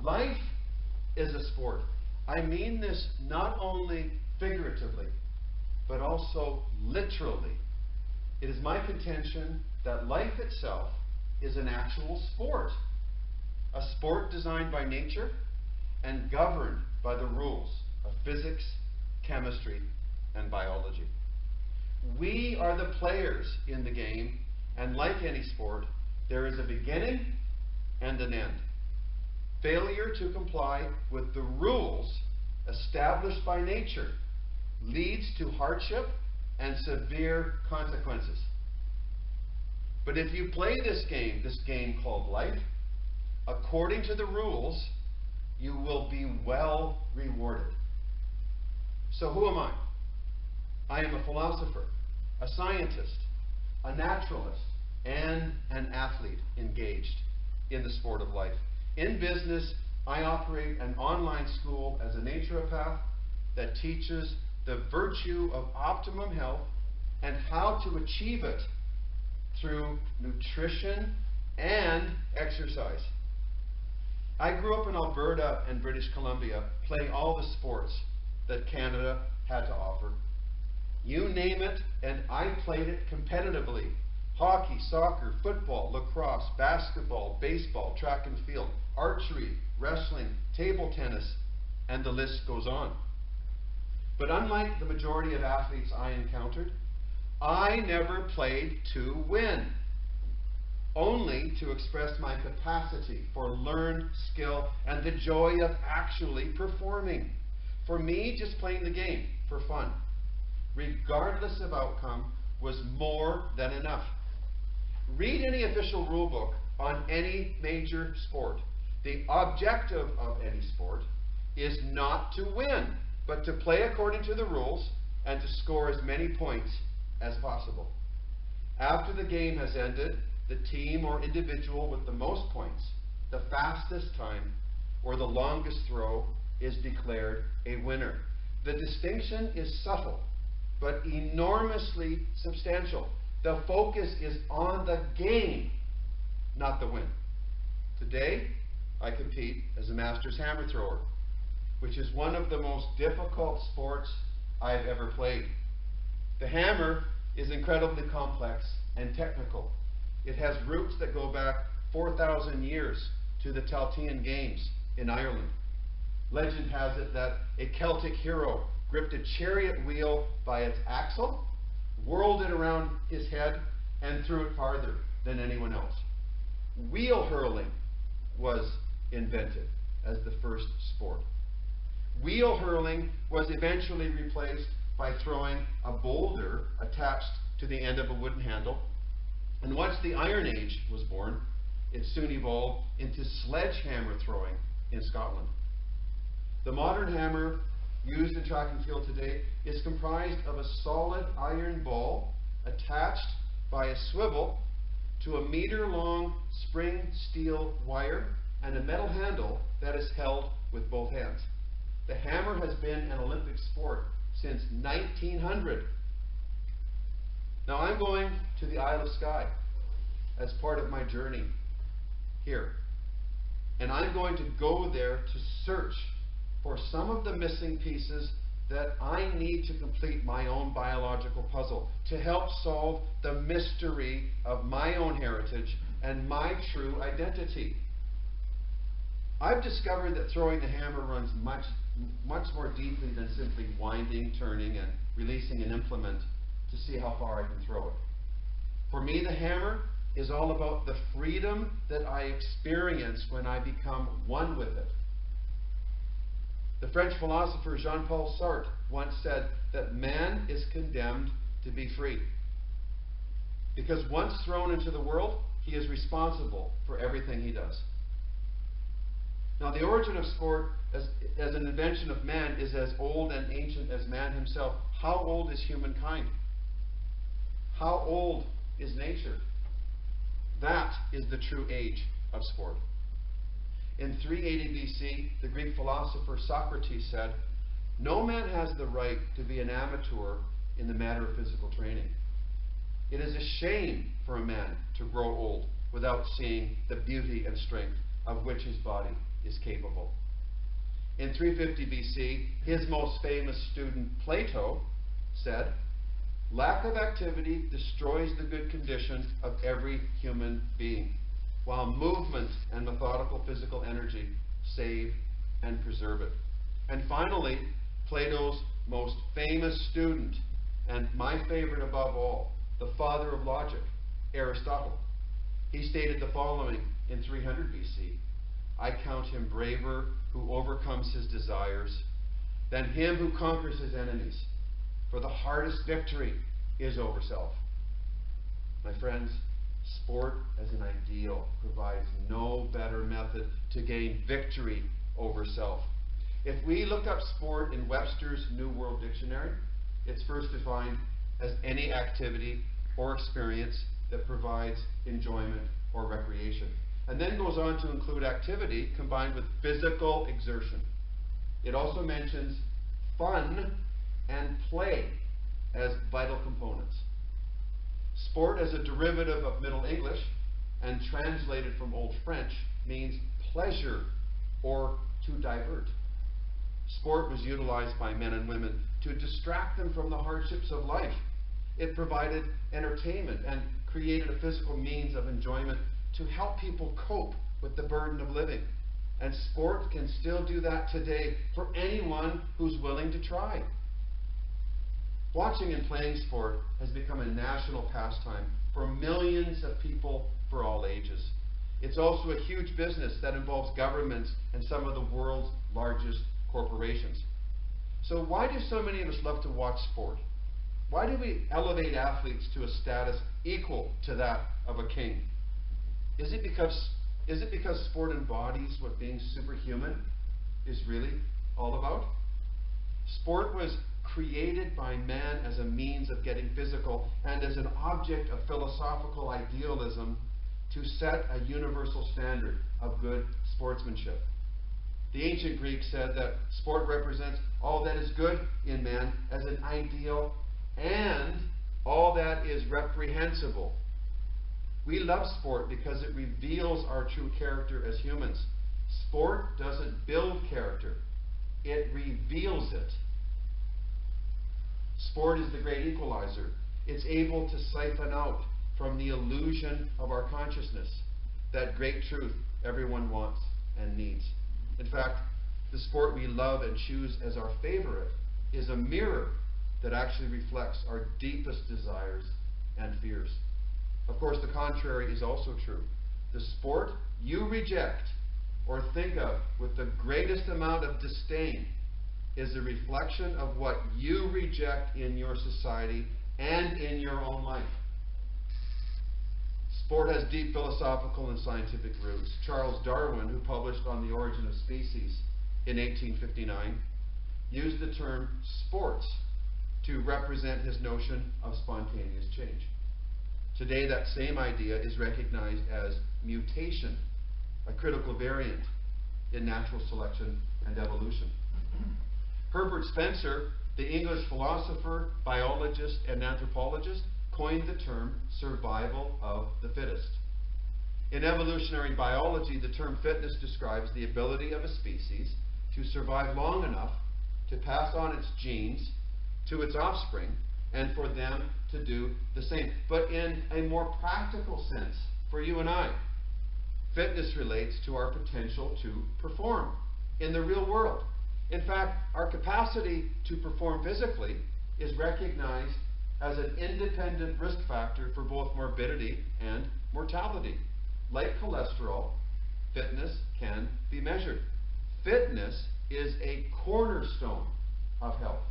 Life is a sport. I mean this not only figuratively, but also literally. It is my contention that life itself is an actual sport. A sport designed by nature and governed by the rules of physics, chemistry, and biology. We are the players in the game, and like any sport, there is a beginning and an end. Failure to comply with the rules established by nature leads to hardship and severe consequences. But if you play this game called life, according to the rules, you will be well rewarded. So who am I? I am a philosopher, a scientist, a naturalist, and an athlete engaged in the sport of life. In business, I operate an online school as a naturopath that teaches the virtue of optimum health and how to achieve it through nutrition and exercise. I grew up in Alberta and British Columbia, playing all the sports that Canada had to offer. You name it, and I played it competitively. Hockey, soccer, football, lacrosse, basketball, baseball, track and field, archery, wrestling, table tennis, and the list goes on. But unlike the majority of athletes I encountered, I never played to win, only to express my capacity for learned skill and the joy of actually performing. For me, just playing the game for fun, regardless of outcome, was more than enough. Read any official rule book on any major sport. The objective of any sport is not to win, but to play according to the rules and to score as many points as possible. After the game has ended, the team or individual with the most points, the fastest time, or the longest throw is declared a winner. The distinction is subtle, but enormously substantial. The focus is on the game, not the win. Today, I compete as a Masters hammer thrower, which is one of the most difficult sports I've ever played. The hammer is incredibly complex and technical. It has roots that go back 4,000 years to the Taltean Games in Ireland. Legend has it that a Celtic hero gripped a chariot wheel by its axle, whirled it around his head, and threw it farther than anyone else. Wheel hurling was invented as the first sport. Wheel hurling was eventually replaced by throwing a boulder attached to the end of a wooden handle. And once the Iron Age was born, it soon evolved into sledgehammer throwing in Scotland. The modern hammer used in track and field today is comprised of a solid iron ball attached by a swivel to a meter-long spring steel wire and a metal handle that is held with both hands. The hammer has been an Olympic sport since 1900. Now I'm going to the Isle of Skye as part of my journey here. And I'm going to go there to search for some of the missing pieces that I need to complete my own biological puzzle, to help solve the mystery of my own heritage and my true identity. I've discovered that throwing the hammer runs much more deeply than simply winding, turning, and releasing an implement to see how far I can throw it. For me, the hammer is all about the freedom that I experience when I become one with it. The French philosopher Jean-Paul Sartre once said that man is condemned to be free, because once thrown into the world, he is responsible for everything he does. Now, the origin of sport as an invention of man is as old and ancient as man himself. How old is humankind? How old is nature? That is the true age of sport. In 380 BC, the Greek philosopher Socrates said, "No man has the right to be an amateur in the matter of physical training. It is a shame for a man to grow old without seeing the beauty and strength of which his body is capable. In 350 BC, his most famous student, Plato, said, "Lack of activity destroys the good condition of every human being, while movement and methodical physical energy save and preserve it." And finally, Plato's most famous student, and my favorite above all, the father of logic, Aristotle. He stated the following in 300 BC, "I count him braver who overcomes his desires than him who conquers his enemies, for the hardest victory is over self." My friends, sport as an ideal provides no better method to gain victory over self. If we look up sport in Webster's New World Dictionary, it's first defined as any activity or experience that provides enjoyment or recreation, and then goes on to include activity combined with physical exertion. It also mentions fun and play as vital components. Sport as a derivative of Middle English and translated from Old French means pleasure or to divert. Sport was utilized by men and women to distract them from the hardships of life. It provided entertainment and created a physical means of enjoyment to help people cope with the burden of living. And sport can still do that today for anyone who's willing to try. Watching and playing sport has become a national pastime for millions of people for all ages. It's also a huge business that involves governments and some of the world's largest corporations. So why do so many of us love to watch sport? Why do we elevate athletes to a status equal to that of a king? Is it because sport embodies what being superhuman is really all about? Sport was created by man as a means of getting physical and as an object of philosophical idealism to set a universal standard of good sportsmanship. The ancient Greeks said that sport represents all that is good in man as an ideal and all that is reprehensible. We love sport because it reveals our true character as humans. Sport doesn't build character, it reveals it. Sport is the great equalizer. It's able to siphon out from the illusion of our consciousness that great truth everyone wants and needs. In fact, the sport we love and choose as our favorite is a mirror that actually reflects our deepest desires and fears. Of course, the contrary is also true. The sport you reject or think of with the greatest amount of disdain is a reflection of what you reject in your society and in your own life. Sport has deep philosophical and scientific roots. Charles Darwin, who published On the Origin of Species in 1859, used the term sports to represent his notion of spontaneous change. Today, that same idea is recognized as mutation, a critical variant in natural selection and evolution. Herbert Spencer, the English philosopher, biologist, and anthropologist, coined the term survival of the fittest. In evolutionary biology, the term fitness describes the ability of a species to survive long enough to pass on its genes to its offspring and for them to do the same. But in a more practical sense, for you and I, fitness relates to our potential to perform in the real world. In fact, our capacity to perform physically is recognized as an independent risk factor for both morbidity and mortality. Like cholesterol, fitness can be measured. Fitness is a cornerstone of health.